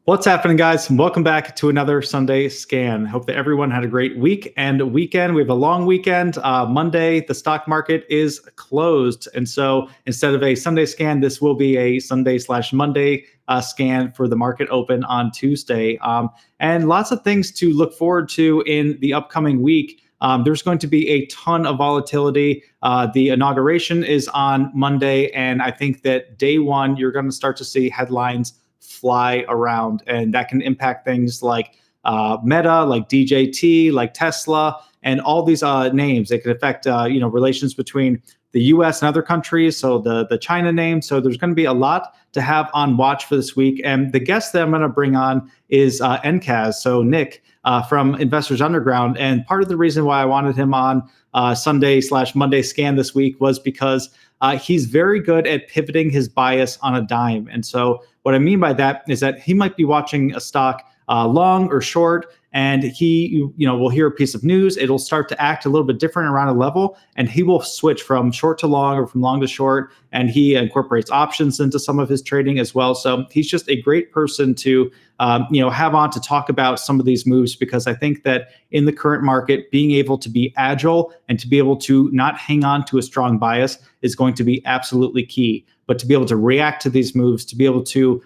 What's happening, guys? Welcome back to another Sunday Scan. Hope that everyone had a great week and weekend. We have a long weekend. Monday, the stock market is closed. And so instead of a Sunday Scan, this will be a Sunday/Monday scan for the market open on Tuesday. And lots of things to look forward to in the upcoming week. There's going to be a ton of volatility. The inauguration is on Monday. And I think that day one, you're going to start to see headlines fly around, and that can impact things like Meta, like DJT, like Tesla, and all these names. It could affect relations between the U.S. and other countries. So the China name. So there's going to be a lot to have on watch for this week. And the guest that I'm going to bring on is NCAS. So Nick from Investors Underground. And part of the reason why I wanted him on Sunday/Monday Scan this week was because he's very good at pivoting his bias on a dime. And so what I mean by that is that he might be watching a stock long or short, and he will hear a piece of news. It'll start to act a little bit different around a level, and he will switch from short to long or from long to short, and he incorporates options into some of his trading as well. So he's just a great person to have on to talk about some of these moves, because I think that in the current market, being able to be agile and to be able to not hang on to a strong bias is going to be absolutely key. But to be able to react to these moves, to be able to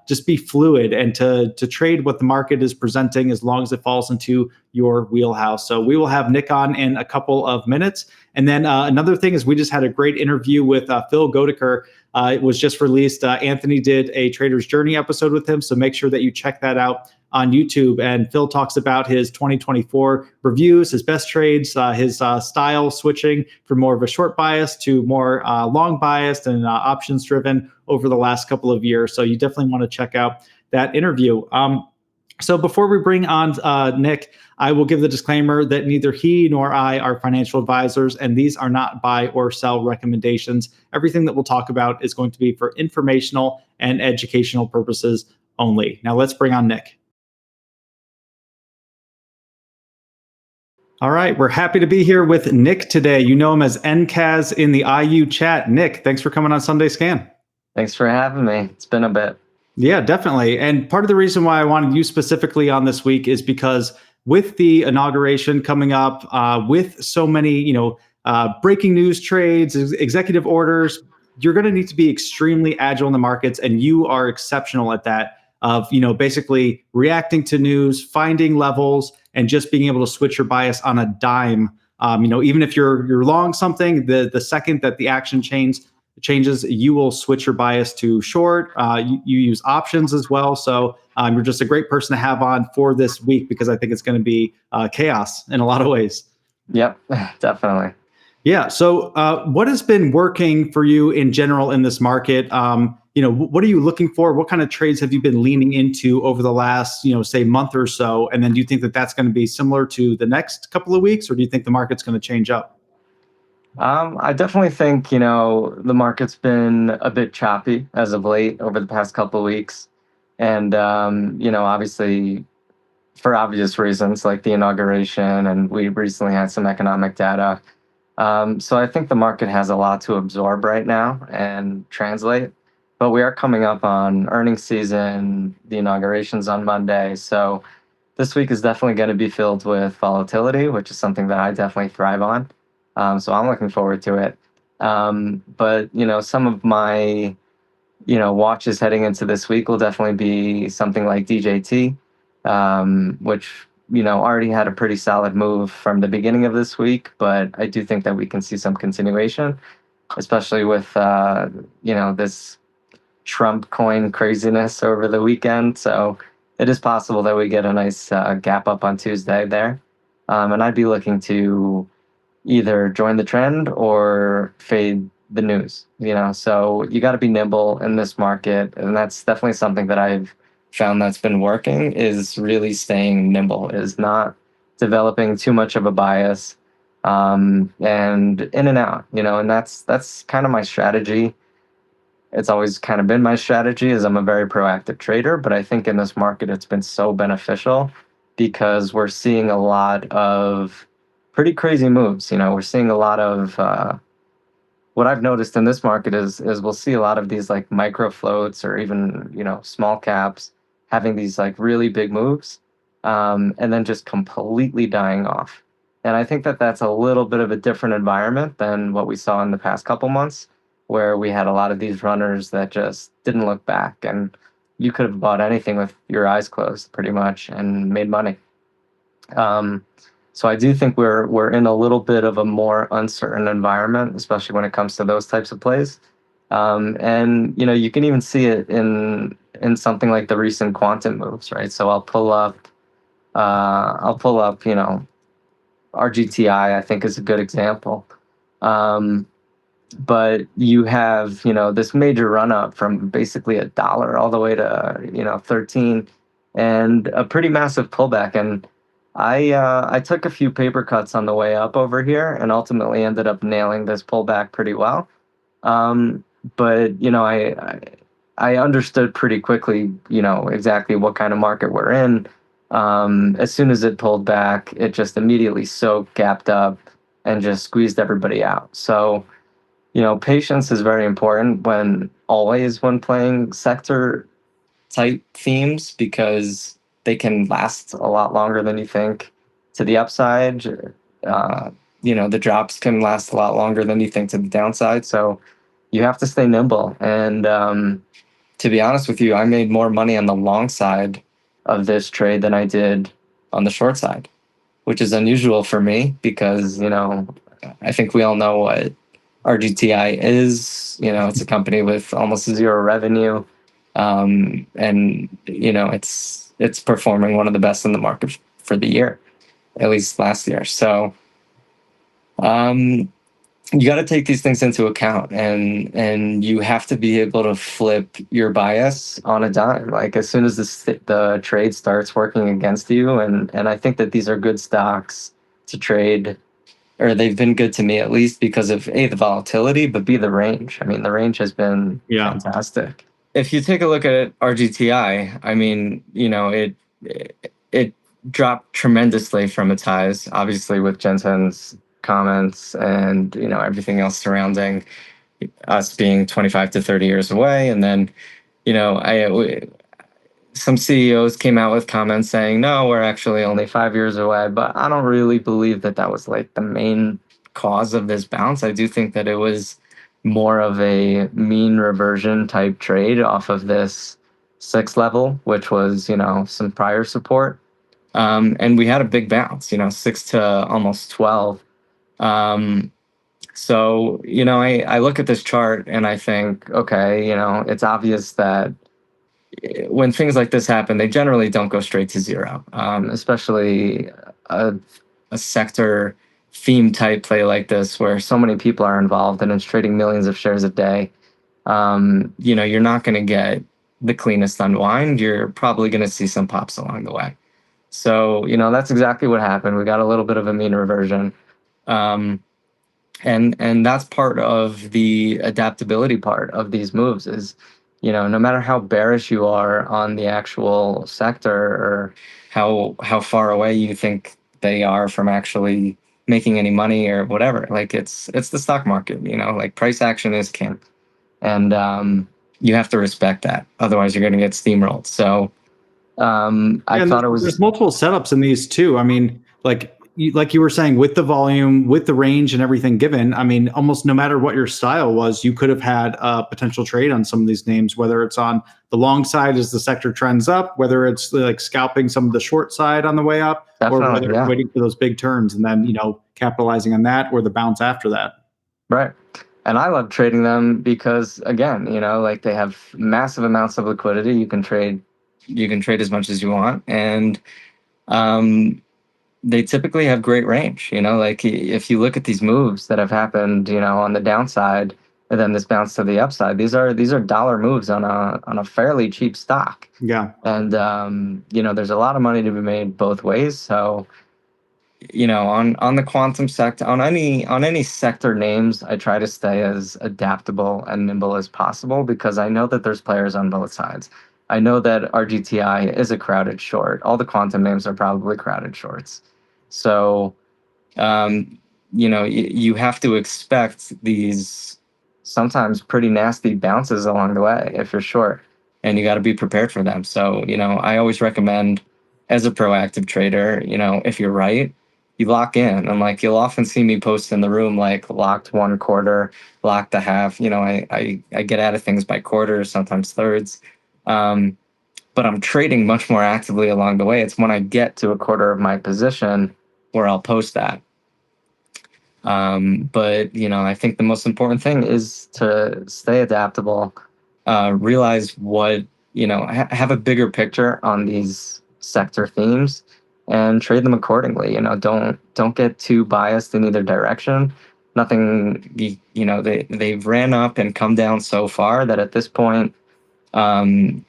just be fluid and to trade what the market is presenting as long as it falls into your wheelhouse. So we will have Nick on in a couple of minutes. And then another thing is we just had a great interview with Phil Godeker. It was just released. Anthony did a Trader's Journey episode with him. So make sure that you check that out on YouTube. And Phil talks about his 2024 reviews, his best trades, his style switching from more of a short bias to more long biased and options driven over the last couple of years. So you definitely want to check out that interview. So before we bring on Nick, I will give the disclaimer that neither he nor I are financial advisors, and these are not buy or sell recommendations. Everything that we'll talk about is going to be for informational and educational purposes only. Now let's bring on Nick. All right, we're happy to be here with Nick today. You know him as NCAS in the IU chat. Nick, thanks for coming on Sunday Scan. Thanks for having me. It's been a bit. Yeah, definitely. And part of the reason why I wanted you specifically on this week is because with the inauguration coming up, with so many, breaking news trades, executive orders, you're going to need to be extremely agile in the markets, and you are exceptional at that. Of basically reacting to news, finding levels, and just being able to switch your bias on a dime. Even if you're long something, the second that the action changes, you will switch your bias to short. You use options as well. So you're just a great person to have on for this week, because I think it's going to be chaos in a lot of ways. Yep, definitely. Yeah. So what has been working for you in general in this market? What are you looking for? What kind of trades have you been leaning into over the last, say, month or so? And then do you think that that's going to be similar to the next couple of weeks, or do you think the market's going to change up? I definitely think, the market's been a bit choppy as of late over the past couple of weeks. And, obviously for obvious reasons like the inauguration, and we recently had some economic data. So I think the market has a lot to absorb right now and translate. But we are coming up on earnings season. The inauguration's on Monday. So this week is definitely going to be filled with volatility, which is something that I definitely thrive on. So I'm looking forward to it. But, some of my, watches heading into this week will definitely be something like DJT, which, already had a pretty solid move from the beginning of this week. But I do think that we can see some continuation, especially with, this Trump coin craziness over the weekend. So it is possible that we get a nice gap up on Tuesday there. And I'd be looking to either join the trend or fade the news, so you got to be nimble in this market. And that's definitely something that I've found that's been working, is really staying nimble, is not developing too much of a bias, and in and out, and that's kind of my strategy. It's always kind of been my strategy, is I'm a very proactive trader, but I think in this market, it's been so beneficial because we're seeing a lot of pretty crazy moves. We're seeing a lot of, what I've noticed in this market is we'll see a lot of these like micro floats or even, small caps having these like really big moves, and then just completely dying off. And I think that that's a little bit of a different environment than what we saw in the past couple months, where we had a lot of these runners that just didn't look back, and you could have bought anything with your eyes closed pretty much and made money. Um, so I do think we're in a little bit of a more uncertain environment, especially when it comes to those types of plays. And you know, you can even see it in something like the recent quantum moves, right? So I'll pull up, you know, RGTI. I think is a good example. Um, but you have, you know, this major run up from basically $1 all the way to, you know, 13, and a pretty massive pullback. And I took a few paper cuts on the way up over here and ultimately ended up nailing this pullback pretty well. um, but you know, I understood pretty quickly, you know, exactly what kind of market we're in. As soon as it pulled back, it just immediately soaked, gapped up, and just squeezed everybody out. So, you know, patience is very important when playing sector type themes, because they can last a lot longer than you think to the upside. Uh, you know, the drops can last a lot longer than you think to the downside. So you have to stay nimble. And to be honest with you, I made more money on the long side of this trade than I did on the short side, which is unusual for me because, you know, I think we all know what RGTI is. You know, it's a company with almost zero revenue, and you know, it's performing one of the best in the market for the year, at least last year. So um, you got to take these things into account, and you have to be able to flip your bias on a dime. Like as soon as the trade starts working against you, and I think that these are good stocks to trade, or they've been good to me at least because of A, the volatility, but B, the range. I mean, the range has been Yeah. fantastic. If you take a look at RGTI, I mean, you know, it dropped tremendously from its highs, obviously with Jensen's comments and, you know, everything else surrounding us being 25 to 30 years away. And then, you know, some CEOs came out with comments saying, no, we're actually only 5 years away. But I don't really believe that that was like the main cause of this bounce. I do think that it was more of a mean reversion type trade off of this six level, which was, you know, some prior support. And we had a big bounce, you know, 6 to almost 12. Um, so, you know, I look at this chart and I think, okay, you know, it's obvious that when things like this happen, they generally don't go straight to zero, especially a, a sector theme type play like this where so many people are involved and it's trading millions of shares a day. You know, you're not going to get the cleanest unwind. You're probably going to see some pops along the way. So, you know, that's exactly what happened. We got a little bit of a mean reversion. Um, and that's part of the adaptability part of these moves is, you know, no matter how bearish you are on the actual sector or how far away you think they are from actually making any money or whatever, like it's the stock market, you know, like price action is king. And you have to respect that, otherwise you're going to get steamrolled. So I Yeah, and thought it there's was. multiple setups in these too. I mean, like you were saying, with the volume, with the range, and everything given. I mean, almost no matter what your style was, you could have had a potential trade on some of these names. Whether it's on the long side as the sector trends up, whether it's like scalping some of the short side on the way up, or Definitely, whether it's yeah. waiting for those big turns and then capitalizing on that or the bounce after that. Right. And I love trading them because again, you know, like they have massive amounts of liquidity. You can trade as much as you want. And um they typically have great range, you know, like if you look at these moves that have happened, you know, on the downside and then this bounce to the upside, these are dollar moves on a fairly cheap stock. Yeah. And you know, there's a lot of money to be made both ways. So you know, on the quantum sector, on any sector names, I try to stay as adaptable and nimble as possible because I know that there's players on both sides. I know that RGTI is a crowded short. All the quantum names are probably crowded shorts. So you know, you have to expect these sometimes pretty nasty bounces along the way if you're short. and you got to be prepared for them. So, I always recommend as a proactive trader, if you're right, you lock in. And like you'll often see me post in the room like locked one quarter, locked a half. I get out of things by quarters, sometimes thirds. Um, but I'm trading much more actively along the way. It's when I get to a quarter of my position where I'll post that. But I think the most important thing is to stay adaptable, realize what have a bigger picture on these sector themes, and trade them accordingly. Don't get too biased in either direction. Nothing, they've ran up and come down so far that at this point, um,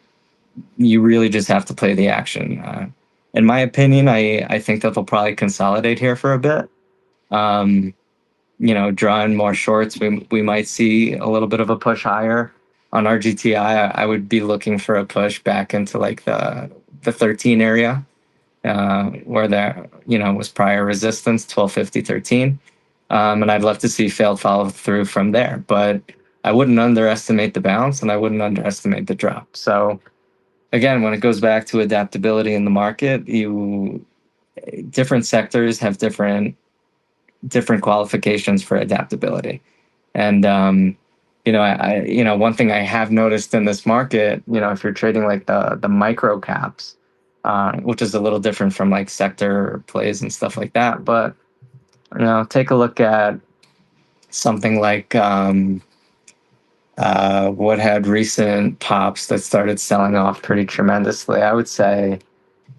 you really just have to play the action. In my opinion, I think that they'll probably consolidate here for a bit. Um, drawing more shorts, we might see a little bit of a push higher on RGTI. I would be looking for a push back into like the 13 area, where there was prior resistance, 1250 13, and I'd love to see failed follow through from there. But I wouldn't underestimate the bounce, and I wouldn't underestimate the drop. So again, when it goes back to adaptability in the market, you different sectors have different qualifications for adaptability. And one thing I have noticed in this market, if you're trading like the micro caps, which is a little different from like sector plays and stuff like that, but take a look at something like what had recent pops that started selling off pretty tremendously. I would say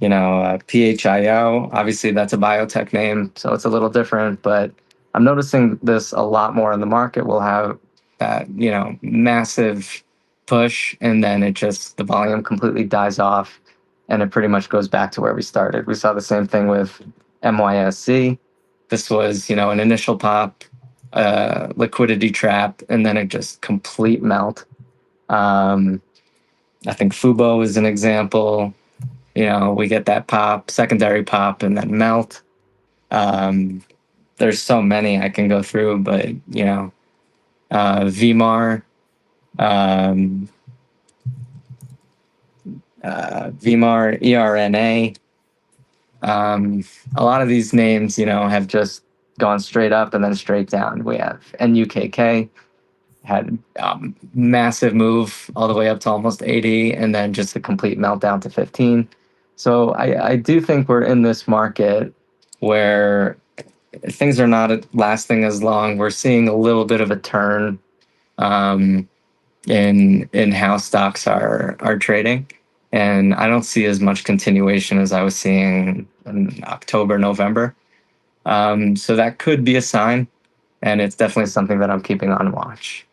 PHIO, obviously that's a biotech name, so it's a little different, but I'm noticing this a lot more in the market. We'll have that, massive push, and then the volume completely dies off, and it pretty much goes back to where we started. We saw the same thing with MYSC. This was, an initial pop, liquidity trap, and then it just complete melt. Um, I think Fubo is an example. We get that pop, secondary pop, and then melt. Um, there's so many I can go through, but VMAR, um, VMAR, ERNA. A lot of these names, have just gone straight up and then straight down. We have NUKK, had massive move all the way up to almost 80, and then just a complete meltdown to 15. So I do think we're in this market where things are not lasting as long. We're seeing a little bit of a turn, um, in how stocks are trading, and I don't see as much continuation as I was seeing in October, November. So that could be a sign, and it's definitely something that I'm keeping on watch.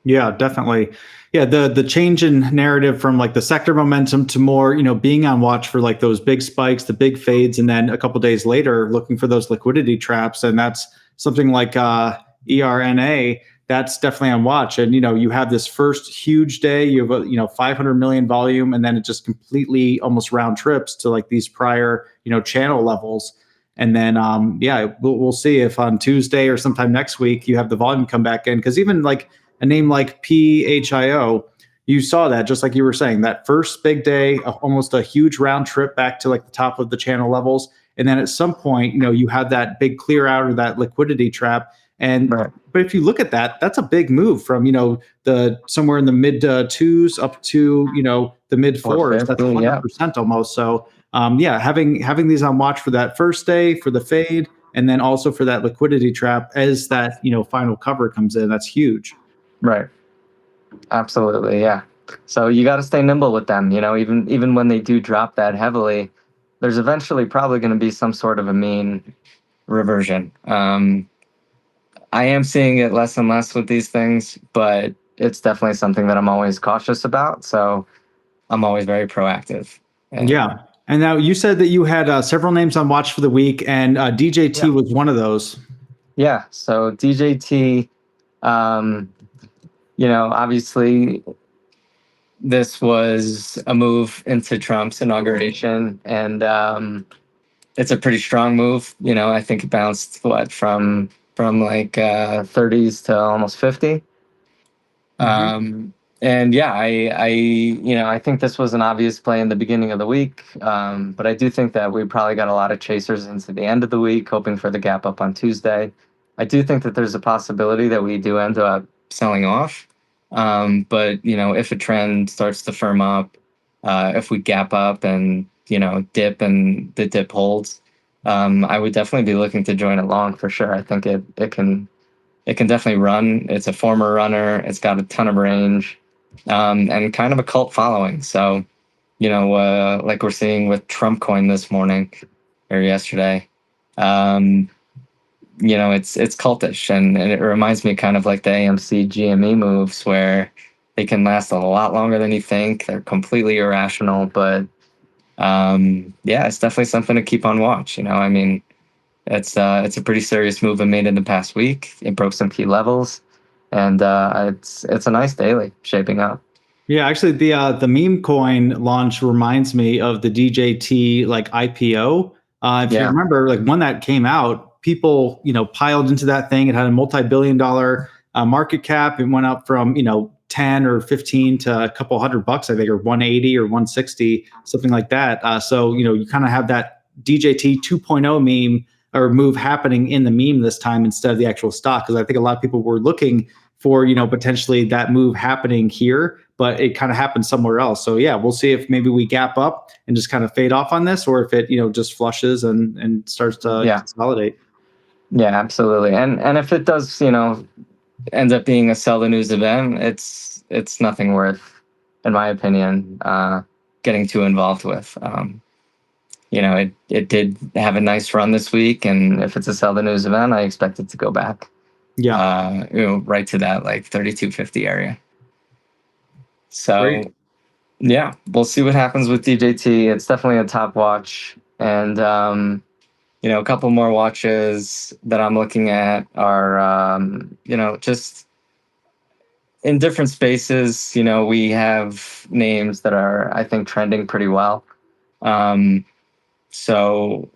Yeah, definitely. Yeah, the change in narrative from like the sector momentum to more, being on watch for like those big spikes, the big fades, and then a couple days later looking for those liquidity traps. And that's something like ERNA. That's definitely on watch. And you have this first huge day, you have 500 million volume, and then it just completely almost round trips to like these prior channel levels. And then yeah, we'll see if on Tuesday or sometime next week you have the volume come back in, because even like a name like PHIO, you saw that, just like you were saying, that first big day, almost a huge round trip back to like the top of the channel levels. And then at some point, you had that big clear out or that liquidity trap. And Right. but if you look at that, that's a big move from the somewhere in the mid twos up to the mid fours. That's 450, yeah. 100% almost. So yeah, having these on watch for that first day, for the fade, and then also for that liquidity trap as that final cover comes in, that's huge. Right. Absolutely, yeah. So you got to stay nimble with them. Even when they do drop that heavily, there's eventually probably going to be some sort of a mean reversion. I am seeing it less and less with these things, but it's definitely something that I'm always cautious about. So I'm always very proactive. Yeah. And now you said that you had several names on watch for the week, and DJT Yeah. was one of those. Yeah. So DJT, um, obviously this was a move into Trump's inauguration, and it's a pretty strong move. I think it bounced from like 30s to almost 50. Mhm. And yeah, I think this was an obvious play in the beginning of the week, but I do think that we probably got a lot of chasers into the end of the week, hoping for the gap up on Tuesday. I do think that there's a possibility that we do end up selling off, but if a trend starts to firm up, if we gap up and dip and the dip holds, I would definitely be looking to join it long for sure. I think it can definitely run. It's a former runner. It's got a ton of range, and kind of a cult following. So, like we're seeing with Trump coin this morning or yesterday, um, it's cultish, and it reminds me kind of like the AMC GME moves where they can last a lot longer than you think. They're completely irrational, but yeah, it's definitely something to keep on watch. I mean, it's a pretty serious move I made in the past week. It broke some key levels, and it's a nice daily shaping up. Yeah, actually, the meme coin launch reminds me of the DJT like IPO. If you Yeah, remember, like when that came out, people piled into that thing. It had a multi-billion-dollar market cap. It went up from 10 or 15 to a couple $100, I think, or 180 or 160, something like that. So you kind of have that DJT 2.0 meme or move happening in the meme this time instead of the actual stock, because I think a lot of people were looking for potentially that move happening here, but it kind of happened somewhere else. So yeah, we'll see if maybe we gap up and just kind of fade off on this, or if it just flushes and starts to yeah, consolidate. yeah, absolutely. And if it does, end up being a sell the news event, it's nothing worth, in my opinion, getting too involved with. It did have a nice run this week, and if it's a sell the news event, I expect it to go back, Yeah, right to that like 3250 area. So great. yeah, we'll see what happens with DJT. It's definitely a top watch, and a couple more watches that I'm looking at are just in different spaces. We have names that are, I think, trending pretty well. Um, so,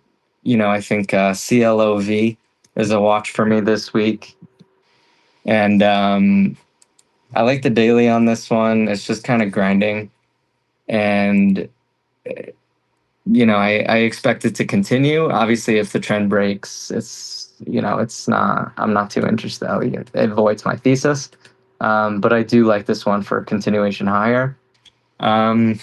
I think CLOV is a watch for me this week. And I like the daily on this one. It's just kind of grinding. And, I expect it to continue. Obviously, if the trend breaks, I'm not too interested. It avoids my thesis. But I do like this one for continuation higher. Um,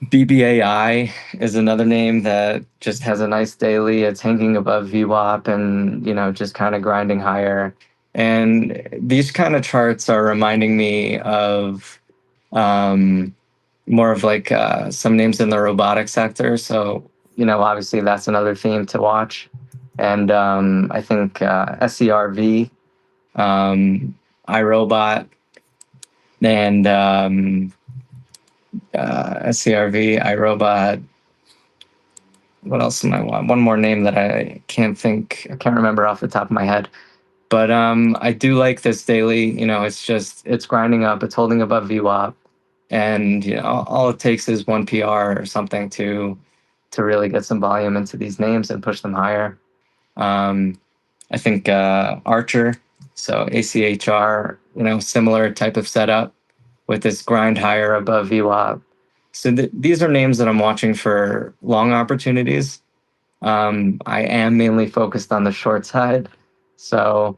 BBAI is another name that just has a nice daily. It's hanging above VWAP and, just kind of grinding higher. And these kind of charts are reminding me of more of like some names in the robotic sector. So, obviously that's another theme to watch. And I think SCRV, iRobot, and SCRV, iRobot. What else am I want? One more name that I can't remember off the top of my head. But I do like this daily. It's grinding up. It's holding above VWAP, and all it takes is one PR or something to really get some volume into these names and push them higher. Um, I think Archer, so ACHR, similar type of setup with this grind higher above VWAP. So these are names that I'm watching for long opportunities. I am mainly focused on the short side. So,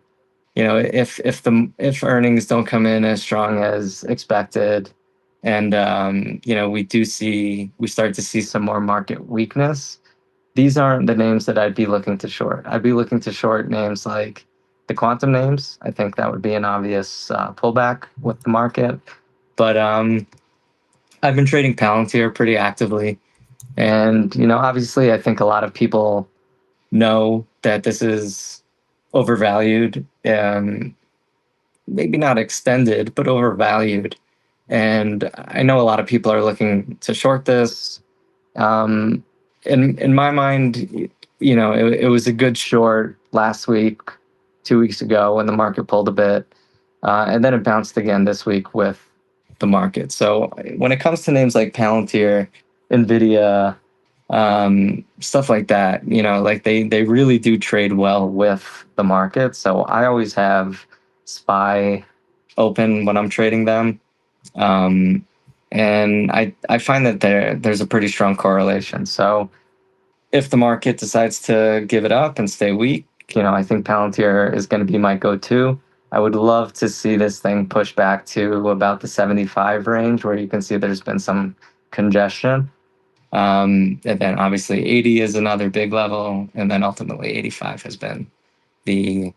if earnings don't come in as strong as expected, and we start to see some more market weakness, these aren't the names that I'd be looking to short. I'd be looking to short names like the quantum names. I think that would be an obvious pullback with the market. But I've been trading Palantir pretty actively. And, obviously, I think a lot of people know that this is overvalued, maybe not extended, but overvalued. And I know a lot of people are looking to short this. In my mind, it was a good short last week, 2 weeks ago when the market pulled a bit, and then it bounced again this week with the market. So when it comes to names like Palantir, Nvidia, stuff like that, like they really do trade well with the market. So I always have SPY open when I'm trading them. Um, and I find that there's a pretty strong correlation. So if the market decides to give it up and stay weak, I think Palantir is going to be my go-to. I would love to see this thing push back to about the 75 range where you can see there's been some congestion. And then obviously 80 is another big level, and then ultimately 85 has been the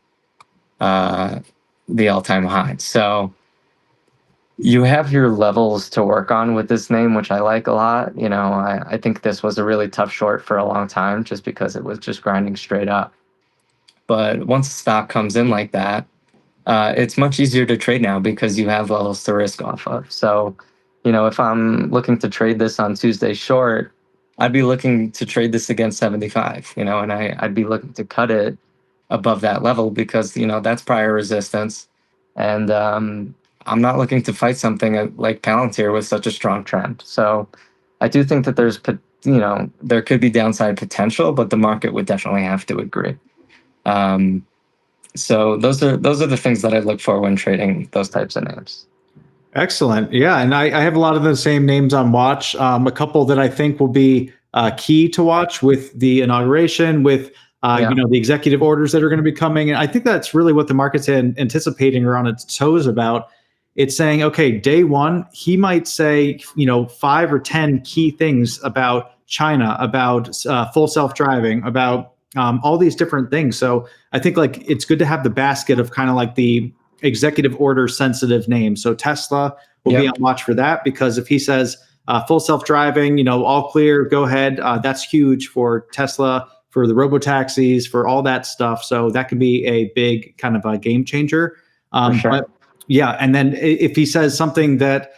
uh, the all-time high. So you have your levels to work on with this name, which I like a lot. I think this was a really tough short for a long time just because it was just grinding straight up. But once the stock comes in like that, it's much easier to trade now because you have levels to risk off of. So, if I'm looking to trade this on Tuesday short, I'd be looking to trade this against 75, and I'd be looking to cut it above that level because, that's prior resistance. And I'm not looking to fight something like Palantir with such a strong trend. So I do think that there could be downside potential, but the market would definitely have to agree. Um, so those are the things that I look for when trading those types of names. Excellent. Yeah, and I have a lot of the same names on watch. A couple that I think will be key to watch with the inauguration, with Yeah, the executive orders that are going to be coming. And I think that's really what the market's anticipating or on its toes about. It's saying, okay, day one, he might say, 5 or 10 key things about China, about full self-driving, about all these different things. So I think like it's good to have the basket of kind of like the executive order sensitive names. So Tesla will be yep, on watch for that because if he says full self driving, all clear, go ahead, that's huge for Tesla, for the robo taxis, for all that stuff. So that could be a big kind of a game changer. for sure. But yeah, and then if he says something that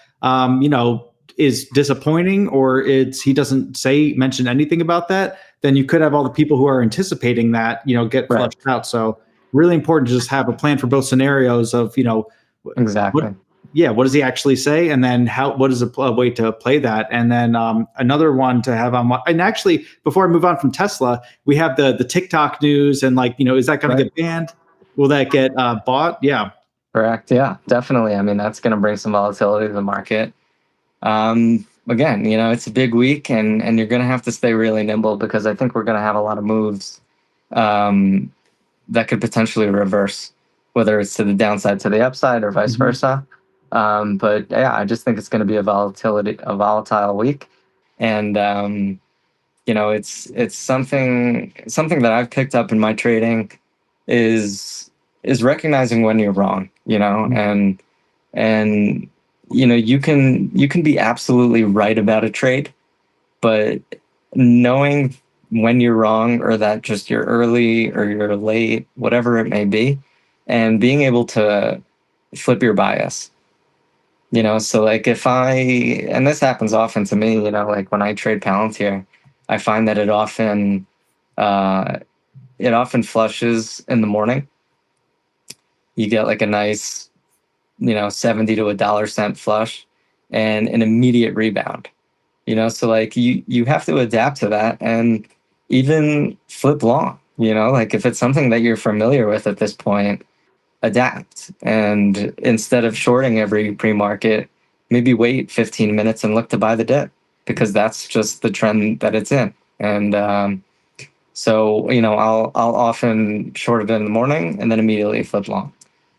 is disappointing or he doesn't mention anything about that, then you could have all the people who are anticipating that get Right, flushed out. So really important to just have a plan for both scenarios of what exactly. what does he actually say, and then what is a way to play that, and then another one to have on. And actually, before I move on from Tesla, we have the TikTok news, and is that going to Right, get banned? Will that get bought? Yeah. correct. Yeah, definitely. I mean, that's going to bring some volatility to the market. Again, it's a big week, and you're going to have to stay really nimble because I think we're going to have a lot of moves um, that could potentially reverse, whether it's to the downside, to the upside, or vice Mhm. versa. But yeah, I just think it's going to be a volatile week, and it's something that I've picked up in my trading is recognizing when you're wrong, and you can be absolutely right about a trade, but knowing when you're wrong or that just you're early or you're late, whatever it may be, and being able to flip your bias. So like if I, and this happens often to me, like when I trade Palantir, I find that uh, it often flushes in the morning. You get like a nice, 70 to $1 cent flush and an immediate rebound. So like you have to adapt to that and even flip long. Like if it's something that you're familiar with at this point, adapt, and instead of shorting every pre-market, maybe wait 15 minutes and look to buy the dip because that's just the trend that it's in. And so I'll often short it in the morning and then immediately flip long,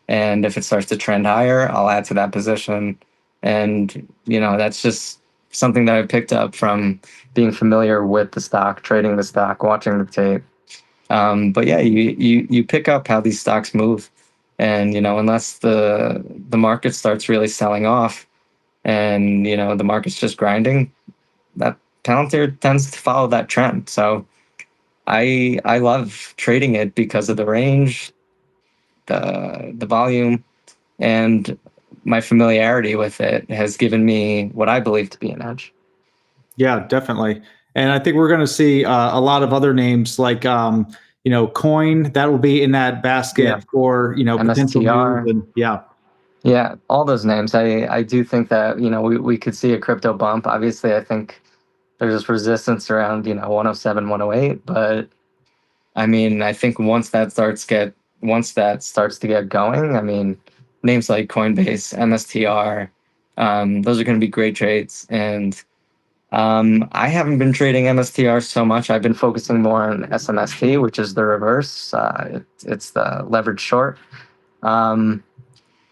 and if it starts to trend higher, I'll add to that position. And that's just something that I picked up from being familiar with the stock, trading the stock, watching the tape. But yeah, you pick up how these stocks move, and unless the market starts really selling off, and the market's just grinding, that Palantir tends to follow that trend. So I love trading it because of the range, the volume, and my familiarity with it has given me what I believe to be an edge. Yeah, definitely. And I think we're going to see a lot of other names like, Coin that will be in that Yeah, basket for, potential news. MSTR. And yeah, Yeah, all those names. I do think that we could see a crypto bump. Obviously, I think there's resistance around 107, 108, but I mean, I think once that starts to get going, I mean, names like Coinbase, MSTR, those are going to be great trades. And I haven't been trading MSTR so much. I've been focusing more on SMST, which is the reverse. It's the leverage short. Um,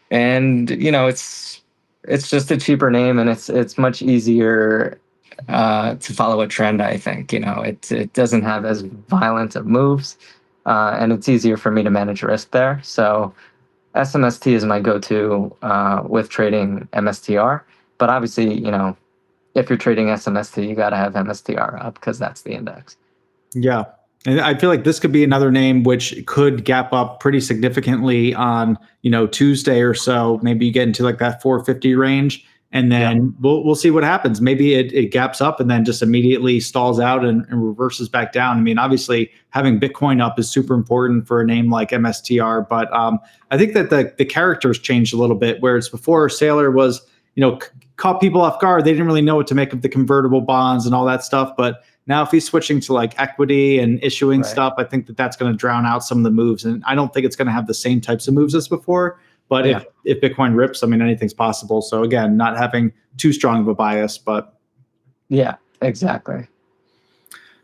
and it's just a cheaper name, and it's much easier to follow a trend. I think it doesn't have as violent of moves, and it's easier for me to manage risk there. So SMST is my go-to with trading MSTR. But obviously, if you're trading SMST, you got to have MSTR up because that's the index. Yeah. And I feel like this could be another name which could gap up pretty significantly on, Tuesday or so. Maybe you get into like that 450 range, and Yeah. then we'll see what happens. Maybe it gaps up and then just immediately stalls out and reverses back down. I mean, obviously having Bitcoin up is super important for a name like MSTR, but I think that the characters changed a little bit. Whereas before, Sailor was, caught people off guard. They didn't really know what to make of the convertible bonds and all that stuff, but now, if he's switching to like equity and issuing Right. stuff, I think that that's going to drown out some of the moves. And I don't think it's going to have the same types of moves as before. But Yeah. if Bitcoin rips, I mean, anything's possible. So again, not having too strong of a bias, but Yeah, exactly.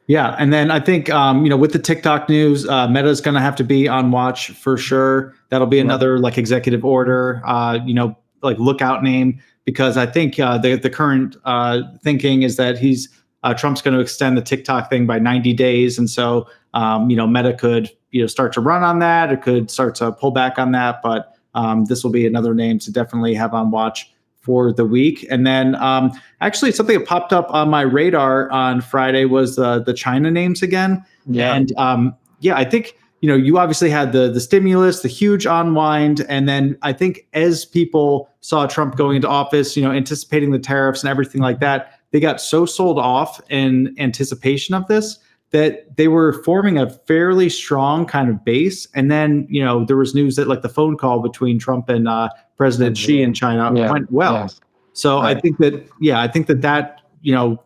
yeah. And then I think, with the TikTok news, Meta's going to have to be on watch for sure. That'll be Yeah. another like executive order, like lookout name, because I think the current thinking is that Trump's going to extend the TikTok thing by 90 days. And so, Meta could, start to run on that. It could start to pull back on that. But this will be another name to definitely have on watch for the week. And then actually something that popped up on my radar on Friday was the China names again. Yeah. And I think, you obviously had the stimulus, the huge unwind. And then I think as people saw Trump going into office, anticipating the tariffs and everything like that, they got so sold off in anticipation of this that they were forming a fairly strong kind of base. And then, there was news that like the phone call between Trump and President Xi in China Yeah. went well. Yeah. So Right. I think that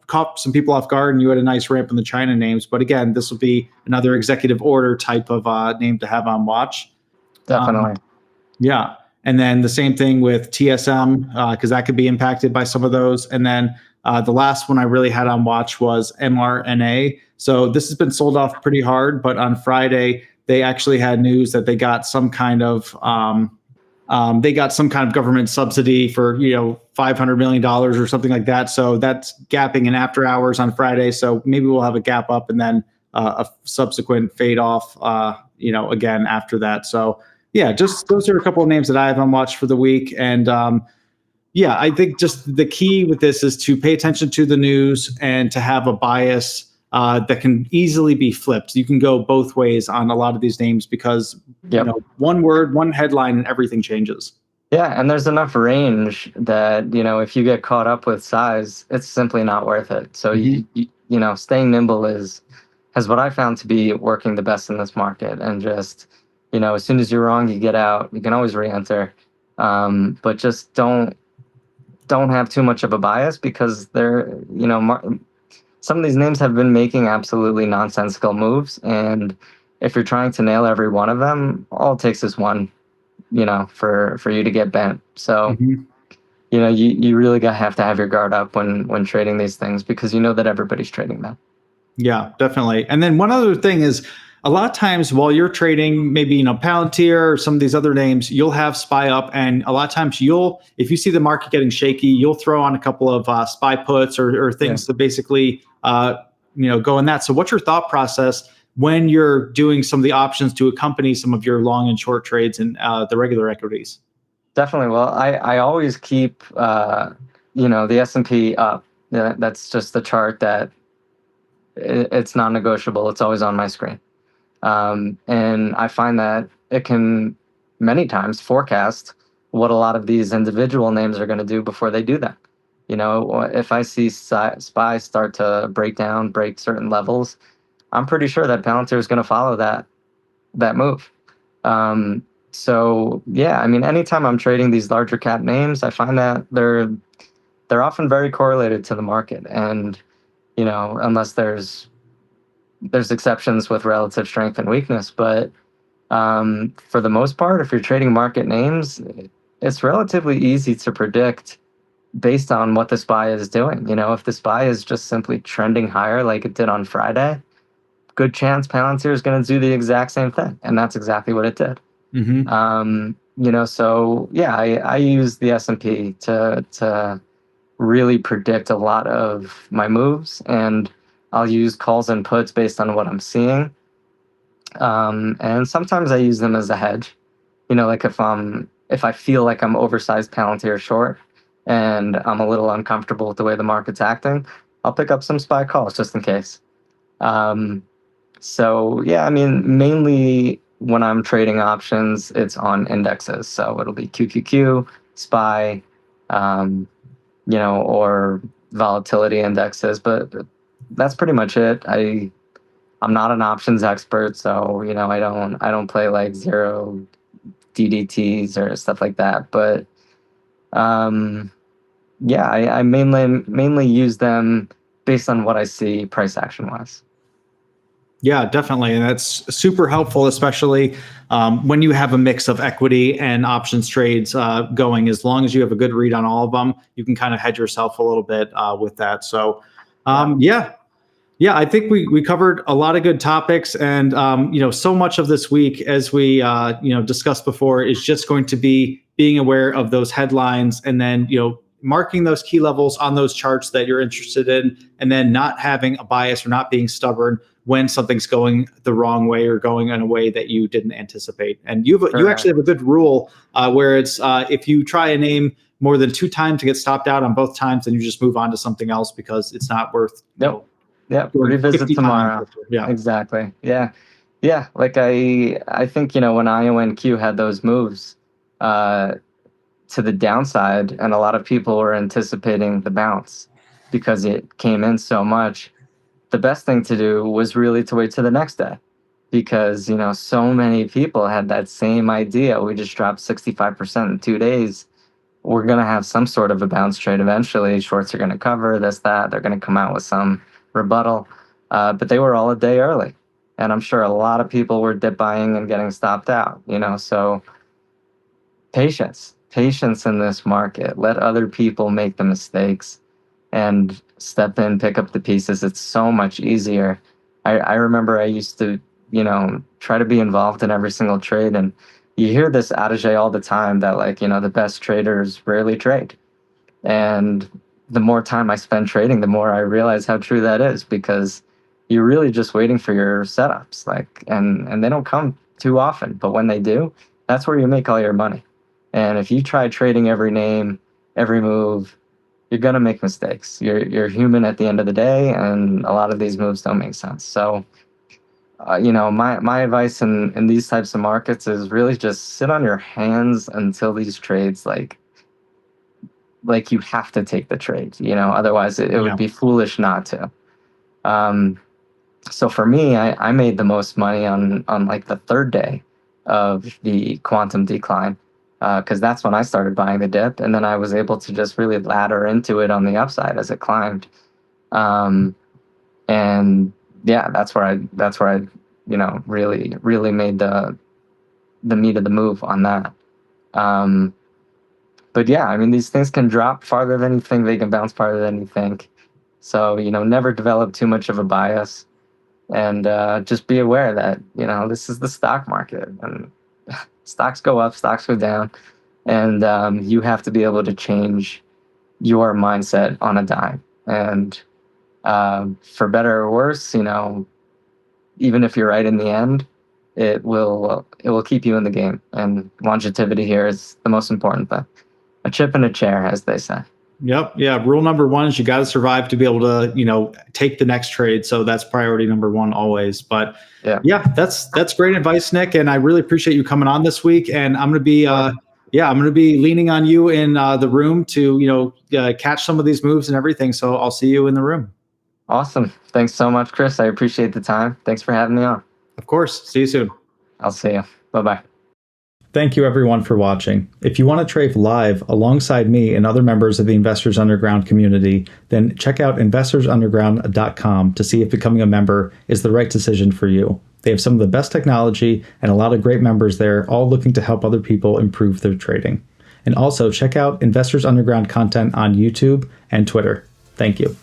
caught some people off guard, and you had a nice ramp in the China names. But again, this will be another executive order type of name to have on watch. Definitely. Yeah. And then the same thing with TSM, because that could be impacted by some of those. And then the last one I really had on watch was mRNA. So this has been sold off pretty hard, but on Friday they actually had news that they got some kind of government subsidy for $500 million or something like that. So that's gapping in after hours on Friday. So maybe we'll have a gap up and then a subsequent fade off, again after that. So yeah, just those are a couple of names that I have on watch for the week. And I think just the key with this is to pay attention to the news and to have a bias that can easily be flipped. You can go both ways on a lot of these names because Yep. one word, one headline, and everything changes. Yeah, and there's enough range that if you get caught up with size, it's simply not worth it. So staying nimble has what I found to be working the best in this market. And just as soon as you're wrong, you get out. You can always re-enter, but just don't have too much of a bias because some of these names have been making absolutely nonsensical moves, and if you're trying to nail every one of them, all it takes is one, for you to get bent. So, you really have to have your guard up when trading these things because that everybody's trading them. Yeah, definitely. And then one other thing is a lot of times while you're trading, maybe, Palantir or some of these other names, you'll have SPY up. And a lot of times if you see the market getting shaky, you'll throw on a couple of SPY puts or things to basically, go in that. So what's your thought process when you're doing some of the options to accompany some of your long and short trades in the regular equities? Definitely. Well, I always keep, the S&P up. Yeah, that's just the chart that it's non-negotiable. It's always on my screen. And I find that it can many times forecast what a lot of these individual names are going to do before they do that. If I see SPY start to break certain levels, I'm pretty sure that Palantir is going to follow that move. So yeah, I mean, anytime I'm trading these larger cap names, I find that they're often very correlated to the market, and unless there's exceptions with relative strength and weakness, but for the most part, if you're trading market names, it's relatively easy to predict based on what the SPY is doing. You know, if the SPY is just simply trending higher like it did on Friday, good chance Palantir is going to do the exact same thing, and that's exactly what it did. Mm-hmm. You know, so yeah, I use the S&P to really predict a lot of my moves, and I'll use calls and puts based on what I'm seeing. And sometimes I use them as a hedge. You know, like if I feel like I'm oversized Palantir short and I'm a little uncomfortable with the way the market's acting, I'll pick up some SPY calls just in case. Um, so yeah, I mean, mainly when I'm trading options, it's on indexes. So it'll be QQQ, SPY, um, you know, or volatility indexes. But that's pretty much it. I'm not an options expert, so you know, I don't play like zero DDTs or stuff like that. But um, yeah, I mainly use them based on what I see price action wise. Yeah, definitely. And that's super helpful, especially when you have a mix of equity and options trades going. As long as you have a good read on all of them, you can kind of hedge yourself a little bit with that. So, Yeah. yeah. Yeah, I think we covered a lot of good topics, and so much of this week, as we discussed before, is just going to be being aware of those headlines, and then marking those key levels on those charts that you're interested in, and then not having a bias or not being stubborn when something's going the wrong way or going in a way that you didn't anticipate. And you actually have a good rule where it's if you try a name more than 2 times to get stopped out on both times, then you just move on to something else because it's not worth Yep. Yep. Revisit 50 times. tomorrow. Yeah. Exactly. Yeah. Yeah. Like I think, you know, when IONQ had those moves uh, to the downside, and a lot of people were anticipating the bounce because it came in so much, the best thing to do was really to wait to the next day because, you know, so many people had that same idea. We just dropped 65% in 2 days. We're going to have some sort of a bounce trade eventually. Shorts are going to cover this, that. They're going to come out with some rebuttal. But they were all a day early. And I'm sure a lot of people were dip buying and getting stopped out, you know. So patience in this market. Let other people make the mistakes and step in, pick up the pieces. It's so much easier. I remember I used to, you know, try to be involved in every single trade. And you hear this adage all the time that, like, you know, the best traders rarely trade. And the more time I spend trading, the more I realize how true that is because you're really just waiting for your setups. Like, and they don't come too often, but when they do, that's where you make all your money. And if you try trading every name, every move, you're gonna make mistakes. You're human at the end of the day, and a lot of these moves don't make sense. So, you know, my advice in these types of markets is really just sit on your hands until these trades like you have to take the trade. You know, otherwise it would Yeah. be foolish not to. Um, so for me, I made the most money on like the third day of the quantum decline because that's when I started buying the dip, and then I was able to just really ladder into it on the upside as it climbed. Um, and yeah, that's where I you know really made the meat of the move on that. Um, but yeah, I mean these things can drop farther than you think, they can bounce farther than you think. So you know, never develop too much of a bias and just be aware that you know this is the stock market and stocks go up, stocks go down, and you have to be able to change your mindset on a dime. And for better or worse, you know, even if you're right in the end, it will keep you in the game. And longevity here is the most important thing. A chip in a chair, as they say. Yep. Yeah. Rule number one is you got to survive to be able to, take the next trade. So that's priority number one always. But Yeah. yeah, that's great advice, Nick. And I really appreciate you coming on this week. And I'm going to be, I'm going to be leaning on you in the room to, catch some of these moves and everything. So I'll see you in the room. Awesome. Thanks so much, Chris. I appreciate the time. Thanks for having me on. Of course. See you soon. I'll see you. Bye-bye. Thank you everyone for watching. If you want to trade live alongside me and other members of the Investors Underground community, then check out investorsunderground.com to see if becoming a member is the right decision for you. They have some of the best technology and a lot of great members there, all looking to help other people improve their trading. And also check out Investors Underground content on YouTube and Twitter. Thank you.